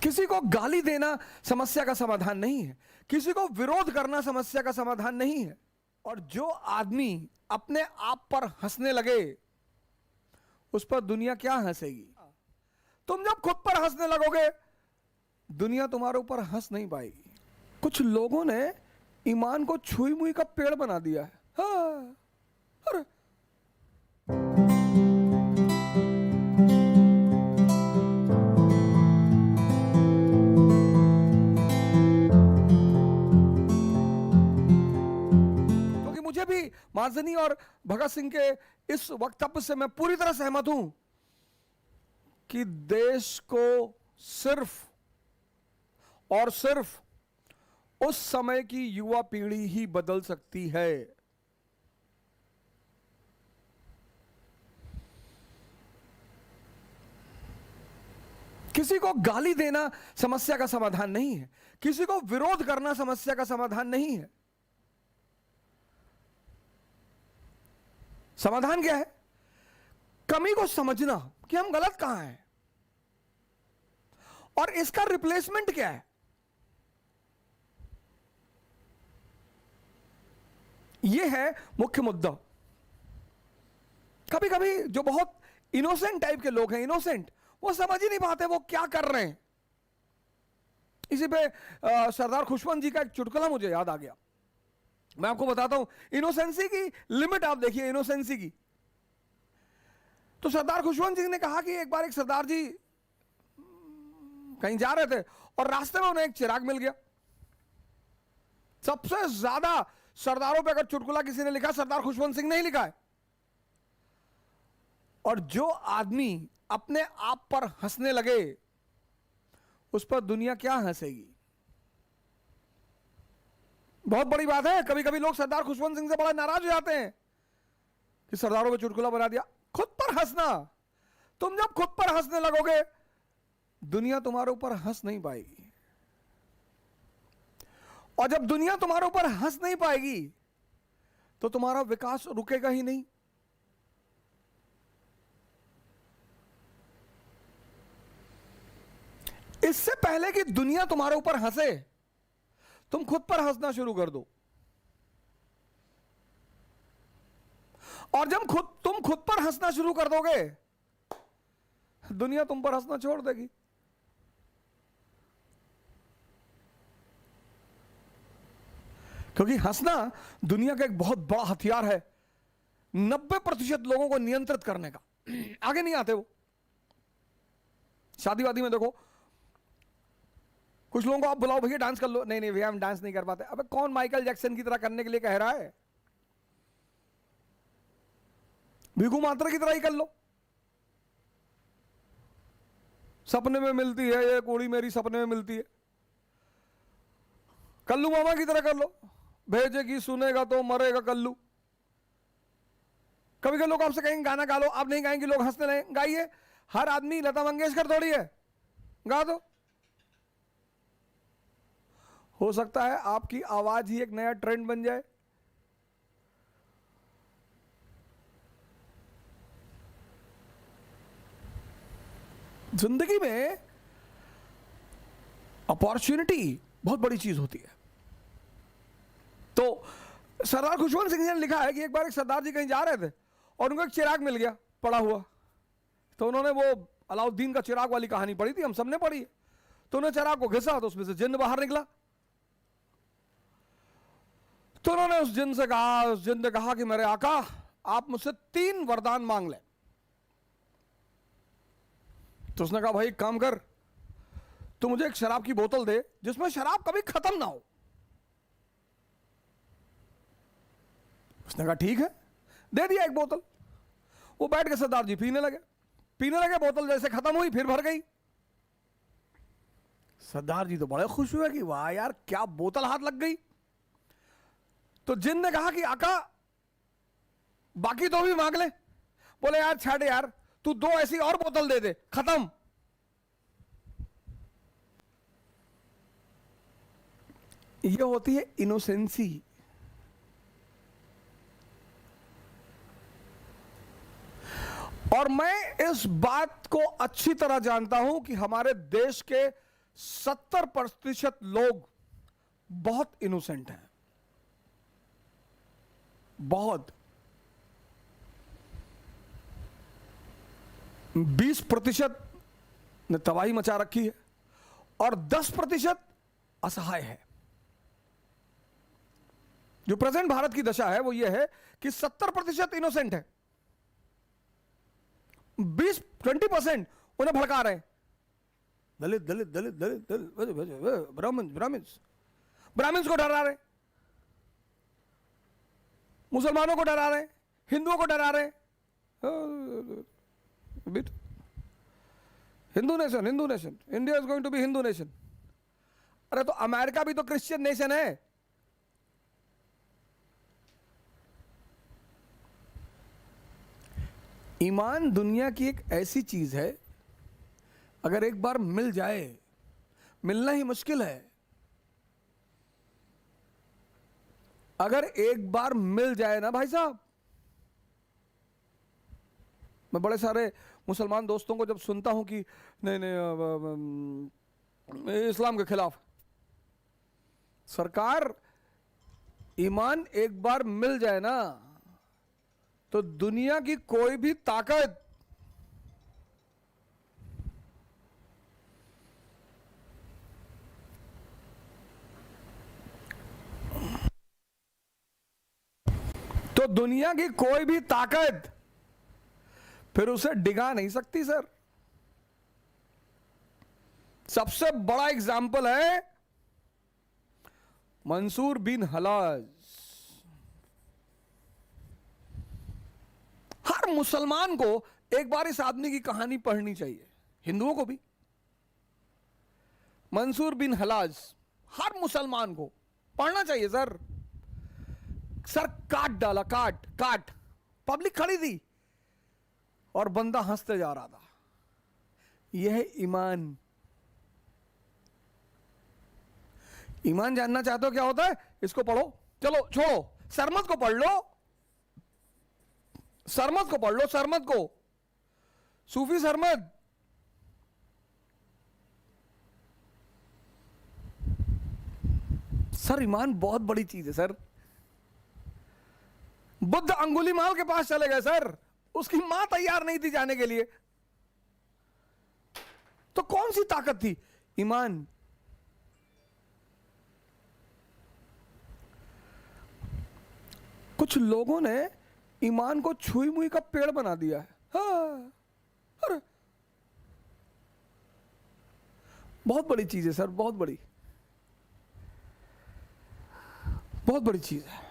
किसी को गाली देना समस्या का समाधान नहीं है, किसी को विरोध करना समस्या का समाधान नहीं है। और जो आदमी अपने आप पर हंसने लगे उस पर दुनिया क्या हंसेगी। तुम जब खुद पर हंसने लगोगे दुनिया तुम्हारे ऊपर हंस नहीं पाएगी। कुछ लोगों ने ईमान को छुई मुई का पेड़ बना दिया है। हाँ, अरे मुझे भी मार्जनी और भगत सिंह के इस वक्तव्य से मैं पूरी तरह सहमत हूं कि देश को सिर्फ और सिर्फ उस समय की युवा पीढ़ी ही बदल सकती है। किसी को गाली देना समस्या का समाधान नहीं है, किसी को विरोध करना समस्या का समाधान नहीं है। समाधान क्या है? कमी को समझना कि हम गलत कहां हैं और इसका रिप्लेसमेंट क्या है। यह है मुख्य मुद्दा। कभी कभी जो बहुत इनोसेंट टाइप के लोग हैं, इनोसेंट, वो समझ ही नहीं पाते वो क्या कर रहे हैं। इसी पे सरदार खुशवंत जी का एक चुटकुला मुझे याद आ गया, मैं आपको बताता हूं। इनोसेंसी की लिमिट आप देखिए, इनोसेंसी की। तो सरदार खुशवंत जी ने कहा कि एक बार एक सरदार जी कहीं जा रहे थे और रास्ते में उन्हें एक चिराग मिल गया। सबसे ज्यादा सरदारों पे अगर चुटकुला किसी ने लिखा, सरदार खुशवंत सिंह ने ही लिखा है। और जो आदमी अपने आप पर हंसने लगे उस पर दुनिया क्या हंसेगी। बहुत बड़ी बात है। कभी कभी लोग सरदार खुशवंत सिंह से बड़ा नाराज हो जाते हैं कि सरदारों पे चुटकुला बना दिया। खुद पर हंसना, तुम जब खुद पर हंसने लगोगे दुनिया तुम्हारे ऊपर हंस नहीं पाएगी। और जब दुनिया तुम्हारे ऊपर हंस नहीं पाएगी तो तुम्हारा विकास रुकेगा ही नहीं। इससे पहले कि दुनिया तुम्हारे ऊपर हंसे तुम खुद पर हंसना शुरू कर दो। और जब तुम खुद पर हंसना शुरू कर दोगे दुनिया तुम पर हंसना छोड़ देगी। क्योंकि हंसना दुनिया का एक बहुत बड़ा हथियार है 90% लोगों को नियंत्रित करने का। आगे नहीं आते वो। शादी वादी में देखो, कुछ लोगों को आप बुलाओ, भैया डांस कर लो, नहीं नहीं भैया हम डांस नहीं कर पाते। अबे कौन माइकल जैक्सन की तरह करने के लिए कह रहा है? भिखू मात्रा की तरह ही कर लो। सपने में मिलती है ये कुड़ी मेरी, सपने में मिलती है। कल्लू मामा की तरह कर लो, भेजेगी सुनेगा तो मरेगा कल्लू। कभी कभी लोग आपसे कहेंगे गाना गा लो, आप नहीं गाएंगे, लोग हंसने लगेंगे। गाइए, हर आदमी लता मंगेशकर थोड़ी है, गा दो। हो सकता है आपकी आवाज ही एक नया ट्रेंड बन जाए। जिंदगी में अपॉर्चुनिटी बहुत बड़ी चीज होती है। तो सरदार खुशवंत सिंह जी ने लिखा है कि एक बार एक सरदार जी कहीं जा रहे थे और उनको एक चिराग मिल गया पड़ा हुआ। तो उन्होंने वो अलाउद्दीन का चिराग वाली कहानी पढ़ी थी, हम सबने पढ़ी है। तो उन्होंने चिराग को घिसा तो उसमें से जिन्न बाहर निकला। तो उन्होंने उस जिन्न से कहा, उस जिन्न ने कहा कि मेरे आका आप मुझसे 3 वरदान मांग लें। तो उसने कहा भाई काम कर, तू मुझे एक शराब की बोतल दे जिसमें शराब कभी खत्म ना हो। उसने कहा ठीक है, दे दिया एक बोतल। वो बैठ के सरदार जी पीने लगे। बोतल जैसे खत्म हुई फिर भर गई। सरदार जी तो बड़े खुश हुए कि वाह यार क्या बोतल हाथ लग गई। तो जिन ने कहा कि आका बाकी तो भी मांग ले। बोले यार छाड़ यार, तू 2 ऐसी और बोतल दे दे, खत्म। ये होती है इनोसेंसी। और मैं इस बात को अच्छी तरह जानता हूं कि हमारे देश के 70% लोग बहुत इनोसेंट हैं, बहुत। 20% ने तबाही मचा रखी है और 10% असहाय है। जो प्रेजेंट भारत की दशा है वो ये है कि 70% इनोसेंट है, 20% उन्हें भड़का रहे हैं। दलित दलित दलित दलित दलित, ब्राह्मण ब्राह्मण्स, ब्राह्मण्स को डरा रहे, मुसलमानों को डरा रहे, हिंदुओं को डरा रहे। Hindu nation, Hindu nation, India is going to be Hindu nation. अरे तो अमेरिका भी तो क्रिश्चियन नेशन है। ईमान दुनिया की एक ऐसी चीज है, अगर एक बार मिल जाए, मिलना ही मुश्किल है। अगर एक बार मिल जाए ना भाई साहब, मैं बड़े सारे मुसलमान दोस्तों को जब सुनता हूं कि नहीं नहीं इस्लाम के खिलाफ, सरकार ईमान एक बार मिल जाए ना तो दुनिया की कोई भी ताकत फिर उसे डिगा नहीं सकती सर। सबसे बड़ा एग्जाम्पल है मंसूर बिन हलाज। हर मुसलमान को एक बार इस आदमी की कहानी पढ़नी चाहिए, हिंदुओं को भी। मंसूर बिन हलाज हर मुसलमान को पढ़ना चाहिए सर। सर काट डाला, काट काट, पब्लिक खड़ी थी और बंदा हंसते जा रहा था। यह है ईमान। ईमान जानना चाहते हो क्या होता है? इसको पढ़ो। चलो छोड़ो, सरमत को पढ़ लो, सरमत को पढ़ लो, सरमत को, सूफी सरमत। सर ईमान बहुत बड़ी चीज है सर। बुद्ध अंगुलीमाल के पास चले गए सर, उसकी मां तैयार नहीं थी जाने के लिए, तो कौन सी ताकत थी? ईमान। कुछ लोगों ने ईमान को छुई मुई का पेड़ बना दिया है। हाँ, अरे बहुत बड़ी चीज है सर, बहुत बड़ी, बहुत बड़ी चीज है।